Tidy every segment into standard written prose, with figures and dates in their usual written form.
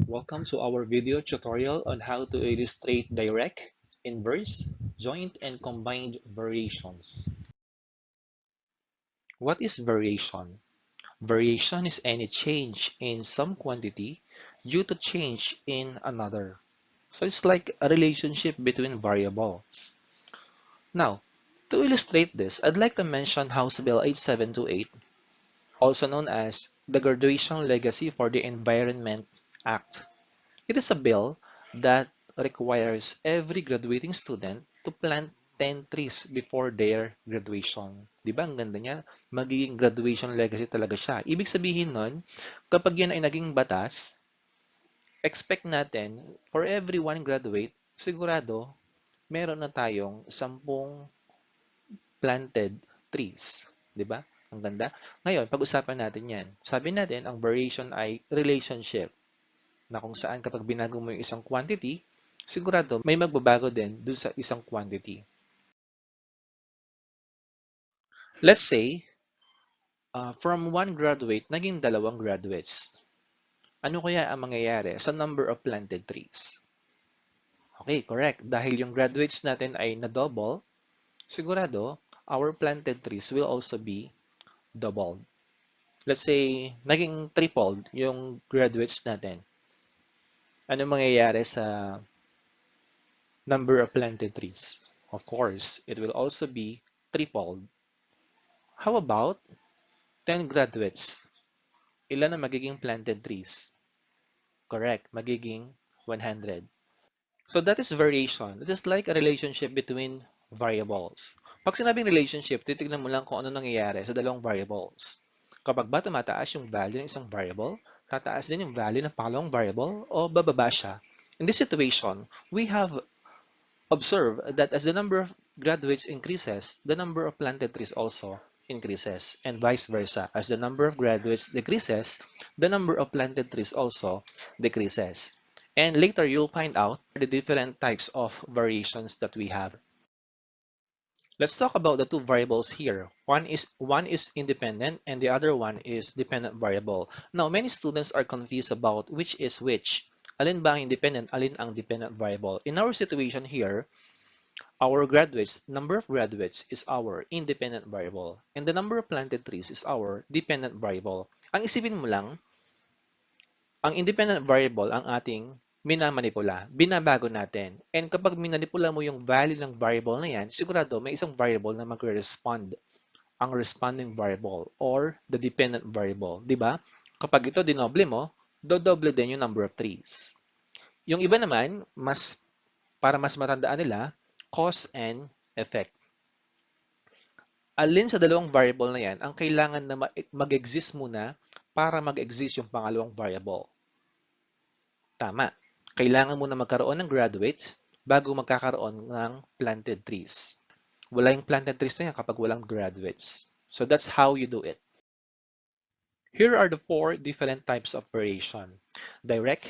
Welcome to our video tutorial on how to illustrate direct, inverse, joint, and combined variations. What is variation? Variation is any change in some quantity due to change in another. So it's like a relationship between variables. Now, to illustrate this, I'd like to mention House Bill 8728, also known as the Graduation Legacy for the Environment Act. It is a bill that requires every graduating student to plant 10 trees before their graduation. Di ba? Ang ganda niya. Magiging graduation legacy talaga siya. Ibig sabihin nun, kapag yan ay naging batas, expect natin, for every one graduate, sigurado, meron na tayong 10 planted trees. Di ba? Ang ganda. Ngayon, pag-usapan natin yan. Sabi natin, ang variation ay relationship na kung saan kapag binago mo yung isang quantity, sigurado may magbabago din dun sa isang quantity. Let's say, from one graduate, naging dalawang graduates. Ano kaya ang mangyayari sa number of planted trees? Okay, correct. Dahil yung graduates natin ay na-double, sigurado, our planted trees will also be doubled. Let's say, naging tripled yung graduates natin. Ano mangyayari sa number of planted trees? Of course, it will also be tripled. How about 10 graduates? Ilan ang magiging planted trees? Correct, magiging 100. So that is variation. It is like a relationship between variables. Pag sinabing relationship, titignan mo lang kung ano nangyayari sa dalawang variables. Kapag ba tumataas yung value ng isang variable, tataas din yung value ng pangalawang variable o bababa siya. In this situation, we have observed that as the number of graduates increases, the number of planted trees also increases, and vice versa. As the number of graduates decreases, the number of planted trees also decreases. And later, you'll find out the different types of variations that we have. Let's talk about the two variables here. One is independent and the other one is dependent variable. Now, many students are confused about which is which. Alin ba ang independent, alin ang dependent variable? In our situation here, our graduates, number of graduates is our independent variable and the number of planted trees is our dependent variable. Ang isipin mo lang, ang independent variable ang ating minamanipula, binabago natin. And kapag minanipula mo yung value ng variable na yan, sigurado may isang variable na magre-respond, ang responding variable or the dependent variable. Di ba? Kapag ito dinoble mo, dodoble din yung number of trees. Yung iba naman, para mas matandaan nila, cause and effect. Alin sa dalawang variable na yan ang kailangan na mag-exist muna para mag-exist yung pangalawang variable? Tama. Kailangan muna magkaroon ng graduates bago magkakaroon ng planted trees. Wala yung planted trees na yan kapag walang graduates. So that's how you do it. Here are the 4 different types of variation. Direct,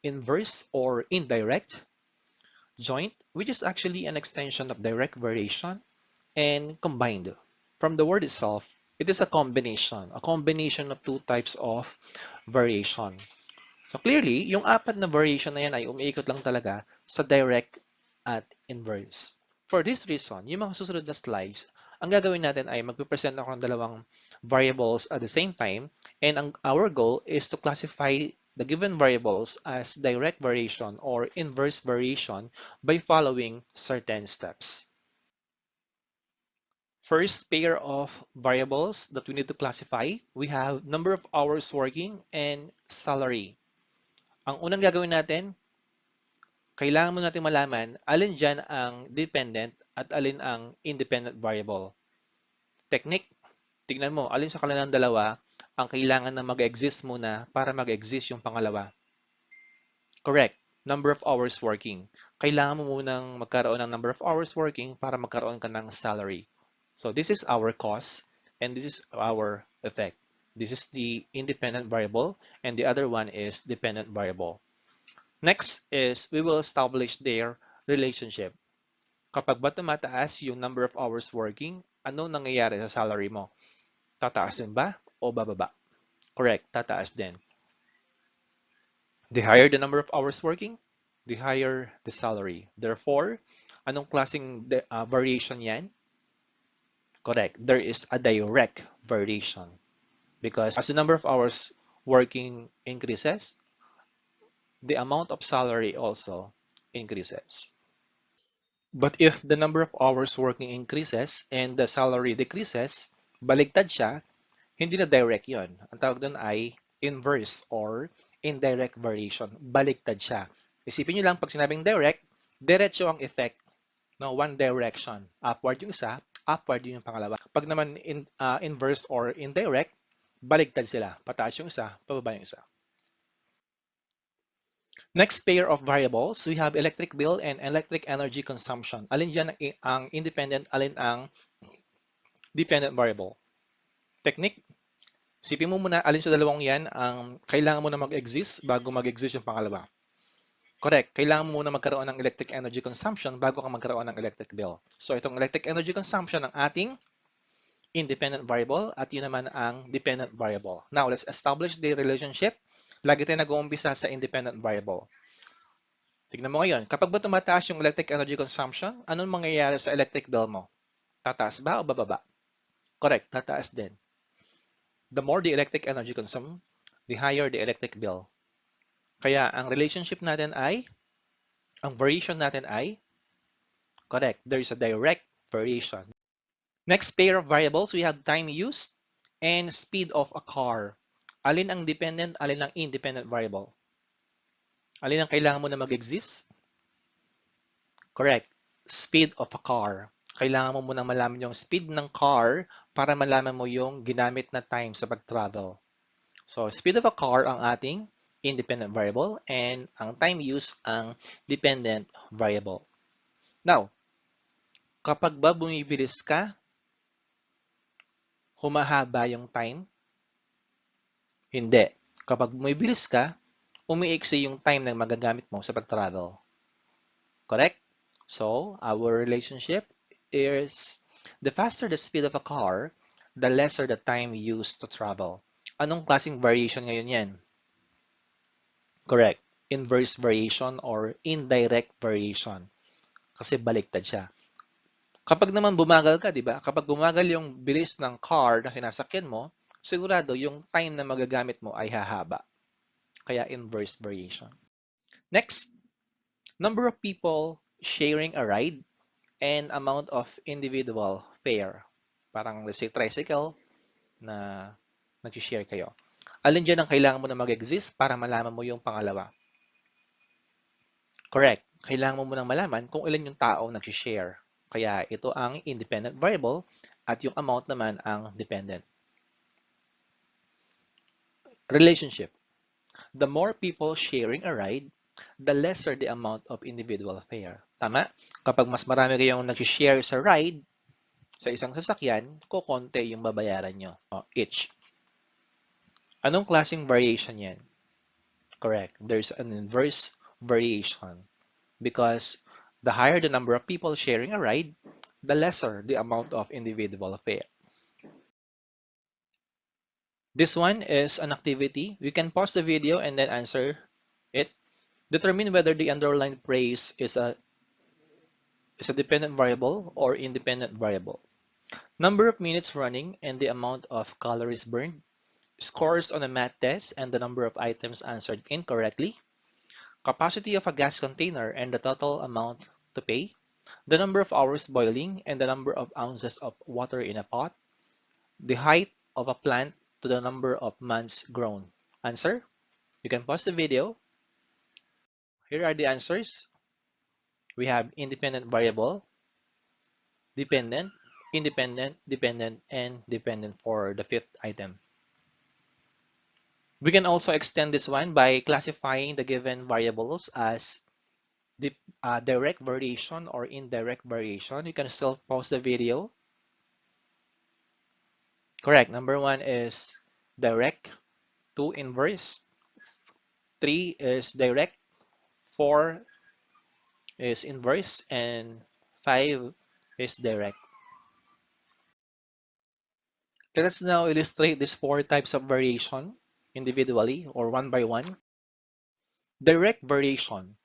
inverse or indirect, joint, which is actually an extension of direct variation, and combined. From the word itself, it is a combination of 2 types of variation. So clearly, yung 4 na variation na yan ay umiikot lang talaga sa direct at inverse. For this reason, yung mga susunod na slides, ang gagawin natin ay magpipresent ako ng dalawang variables at the same time, and our goal is to classify the given variables as direct variation or inverse variation by following certain steps. First pair of variables that we need to classify, we have number of hours working and salary. Ang unang gagawin natin, kailangan mo natin malaman alin dyan ang dependent at alin ang independent variable. Technique, tignan mo alin sa kanilang dalawa ang kailangan na mag-exist muna para mag-exist yung pangalawa. Correct. Number of hours working. Kailangan mo munang magkaroon ng number of hours working para magkaroon ka ng salary. So this is our cost and this is our effect. This is the independent variable and the other one is dependent variable. Next is we will establish their relationship. Kapag ba tumataas yung number of hours working, ano nangyayari sa salary mo? Tataas din ba o bababa? Correct, tataas din. The higher the number of hours working, the higher the salary. Therefore, anong klaseng variation yan? Correct. There is a direct variation because as the number of hours working increases, the amount of salary also increases. But if the number of hours working increases and the salary decreases, baligtad siya, hindi na direct yon. Ang tawag doon ay inverse or indirect variation. Baligtad siya. Isipin nyo lang, pag sinabing direct, diretso ang effect. No, one direction. Upward yung isa, upward yung pangalawa. Pag naman inverse or indirect, baligtad sila. Pataas yung isa, pababa yung isa. Next pair of variables, we have electric bill and electric energy consumption. Alin dyan ang independent, alin ang dependent variable? Technique, sipin mo muna alin sa dalawang yan ang kailangan mo na mag-exist bago mag-exist yung pangalawa. Correct. Kailangan mo muna magkaroon ng electric energy consumption bago ka magkaroon ng electric bill. So itong electric energy consumption ang ating independent variable at yun naman ang dependent variable. Now, let's establish the relationship. Lagi tayo nag-uumpisa sa independent variable. Tignan mo ngayon, kapag ba tumataas yung electric energy consumption, anong mangyayari sa electric bill mo? Tataas ba o bababa? Correct, tataas din. The more the electric energy consumed, the higher the electric bill. Kaya ang relationship natin ay, ang variation natin ay, correct, there is a direct variation. Next pair of variables, we have time used and speed of a car. Alin ang dependent, alin ang independent variable? Alin ang kailangan mo na mag-exist? Correct. Speed of a car. Kailangan mo munang malaman yung speed ng car para malaman mo yung ginamit na time sa pag-travel. So, speed of a car ang ating independent variable and ang time use ang dependent variable. Now, kapag ba bumibilis ka, humahaba yung time? Hindi. Kapag bumibilis ka, umiiksi yung time na magagamit mo sa pag-travel. Correct? So, our relationship is the faster the speed of a car, the lesser the time used to travel. Anong klaseng variation ngayon yan? Correct. Inverse variation or indirect variation. Kasi baliktad siya. Kapag naman bumagal ka, di ba? Kapag bumagal yung bilis ng car na sinasakyan mo, sigurado yung time na magagamit mo ay hahaba. Kaya inverse variation. Next, number of people sharing a ride and amount of individual fare. Parang let's say tricycle na nag-share kayo. Alin dyan ang kailangan mo na mag-exist para malaman mo yung pangalawa? Correct. Kailangan mo munang malaman kung ilan yung tao nag-share. Kaya ito ang independent variable at yung amount naman ang dependent. Relationship. The more people sharing a ride, the lesser the amount of individual fare. Tama? Kapag mas marami kayong nag-share sa ride, sa isang sasakyan, kukonti yung babayaran nyo each. Anong klaseng variation yan? Correct. There's an inverse variation because the higher the number of people sharing a ride, the lesser the amount of individual fare. This one is an activity. We can pause the video and then answer it. Determine whether the underlined phrase is a dependent variable or independent variable. Number of minutes running and the amount of calories burned. Scores on a math test and the number of items answered incorrectly. Capacity of a gas container and the total amount to pay. The number of hours boiling and the number of ounces of water in a pot. The height of a plant to the number of months grown. Answer? You can pause the video. Here are the answers. We have independent variable, dependent, independent, dependent, and dependent for the fifth item. We can also extend this one by classifying the given variables as the direct variation or indirect variation. You can still pause the video. Correct. Number 1 is direct, 2 inverse, 3 is direct, 4 is inverse, and 5 is direct. Let's now illustrate these 4 types of variation individually or one by one. Direct variation.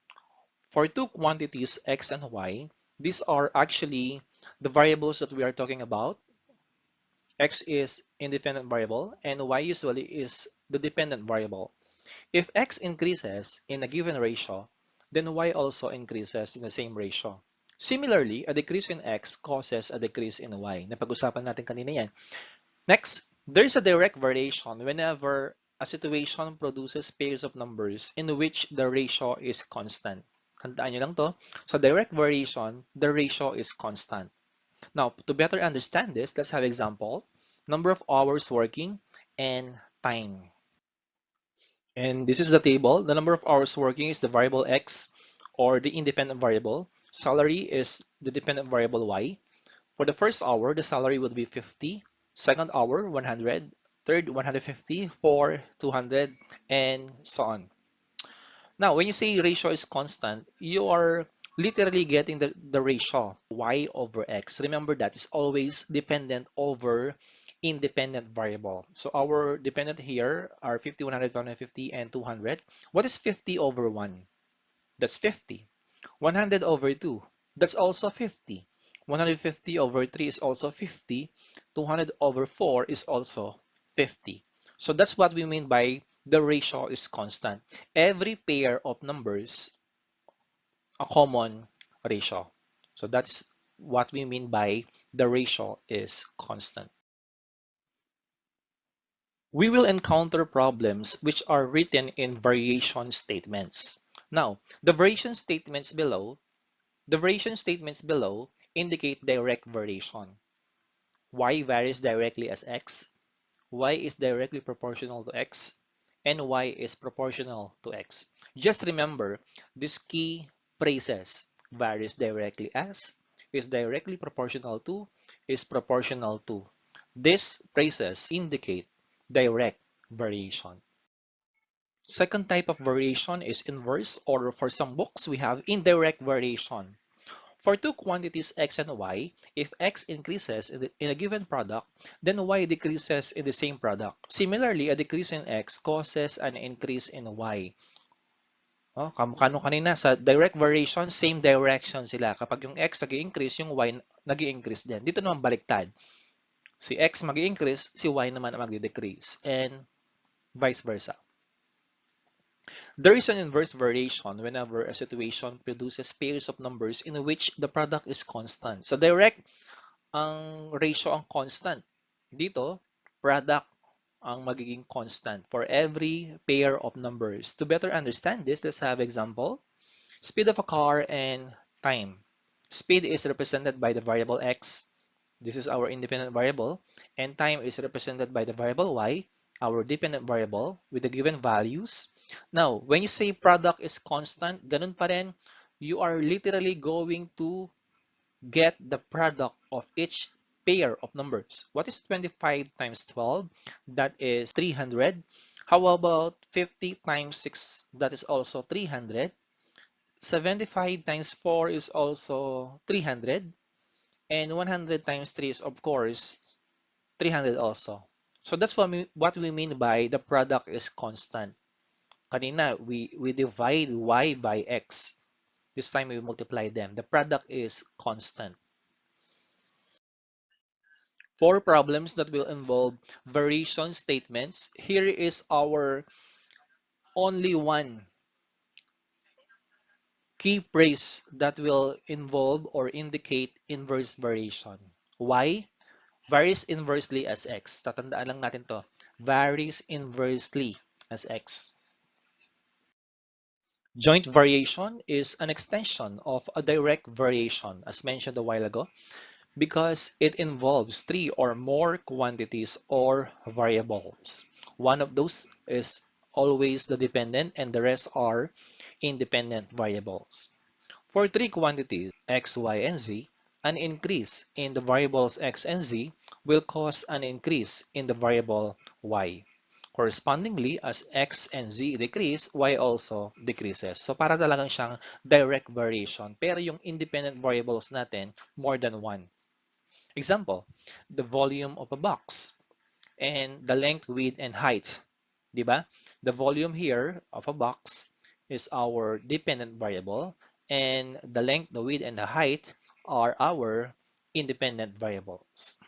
For two quantities x and y, these are actually the variables that we are talking about. X is independent variable and y usually is the dependent variable. If x increases in a given ratio, then y also increases in the same ratio. Similarly, a decrease in x causes a decrease in y. Napag-usapan natin kanina yan. Next, there's a direct variation whenever a situation produces pairs of numbers in which the ratio is constant. Handaan nyo lang to. So direct variation, the ratio is constant. Now, to better understand this, let's have example. Number of hours working and time. And this is the table. The number of hours working is the variable x or the independent variable. Salary is the dependent variable y. For the first hour, the salary would be 50. Second hour, 100. Third, 150. Four, 200, and so on. Now, when you say ratio is constant, you are literally getting the ratio y over x. Remember that is always dependent over independent variable. So our dependent here are 50, 100, 150, and 200. What is 50 over 1? That's 50. 100 over 2, that's also 50. 150 over 3 is also 50. 200 over 4 is also 50. So that's what we mean by the ratio is constant. Every pair of numbers, a common ratio. So that's what we mean by the ratio is constant. We will encounter problems which are written in variation statements. Now, the variation statements below indicate direct variation. Y varies directly as x, y is directly proportional to x, and y is proportional to x. Just remember these key phrases: varies directly as, is directly proportional to, is proportional to. These phrases indicate direct variation. Second type of variation is inverse, or for some books we have indirect variation. For two quantities x and y, if x increases in a given product, then y decreases in the same product. Similarly, a decrease in x causes an increase in y. Oh, kamukha nung kanina, sa direct variation, same direction sila. Kapag yung x nag-i-increase, yung y nag-i-increase din. Dito naman baliktad. Si x mag-i-increase, si y naman ang mag-decrease. And vice versa. There is an inverse variation whenever a situation produces pairs of numbers in which the product is constant. So direct, ang ratio ang constant. Dito, product ang magiging constant for every pair of numbers. To better understand this, let's have example. Speed of a car and time. Speed is represented by the variable x. This is our independent variable. And time is represented by the variable y, our dependent variable with the given values. Now, when you say product is constant, ganun pa rin, you are literally going to get the product of each pair of numbers. What is 25 times 12? That is 300. How about 50 times 6? That is also 300. 75 times 4 is also 300. And 100 times 3 is, of course, 300 also. So that's what we mean by the product is constant. Kanina, we divide y by x. This time we multiply them. The product is constant. For problems that will involve variation statements, here is our only one key phrase that will involve or indicate inverse variation. Y varies inversely as x. Tatandaan lang natin to. Varies inversely as x. Joint variation is an extension of a direct variation, as mentioned a while ago, because it involves three or more quantities or variables. One of those is always the dependent and the rest are independent variables. For three quantities x, y, and z, an increase in the variables x and z will cause an increase in the variable y. Correspondingly, as x and z decrease, y also decreases. So para talagang siyang direct variation. Pero yung independent variables natin, more than one. Example, the volume of a box and the length, width, and height. Diba? The volume here of a box is our dependent variable, and the length, the width, and the height are our independent variables.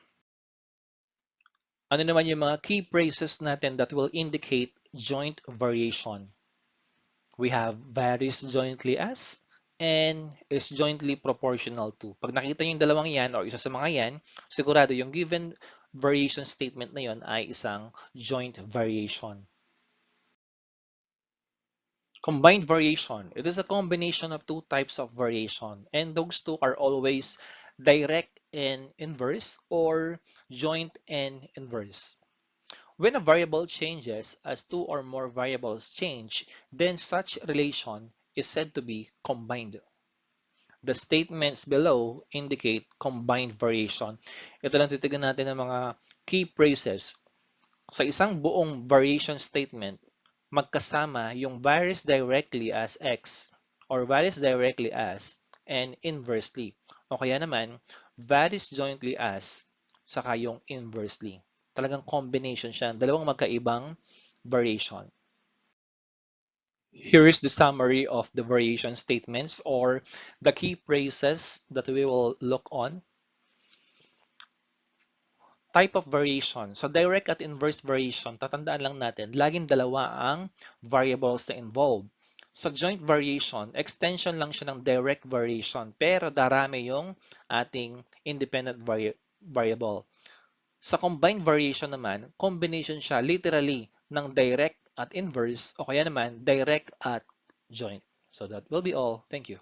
Ano naman yung mga key phrases natin that will indicate joint variation? We have varies jointly as and is jointly proportional to. Pag nakita niyo yung dalawang yan or isa sa mga yan, sigurado yung given variation statement na yon ay isang joint variation. Combined variation. It is a combination of two types of variation, and those two are always direct and inverse or joint and inverse. When a variable changes as two or more variables change, then such relation is said to be combined. The statements below indicate combined variation. Ito lang titignan natin ng mga key phrases. Sa isang buong variation statement, magkasama yung varies directly as x or varies directly as and inversely. O kaya naman, varies jointly as saka yung inversely. Talagang combination siya, dalawang magkaibang variation. Here is the summary of the variation statements or the key phrases that we will look on. Type of variation. So direct at inverse variation, tatandaan lang natin, laging dalawa ang variables na involved. Sa joint variation, extension lang siya ng direct variation, pero darami yung ating independent variable. Sa combined variation naman, combination siya literally ng direct at inverse o kaya naman direct at joint. So that will be all. Thank you.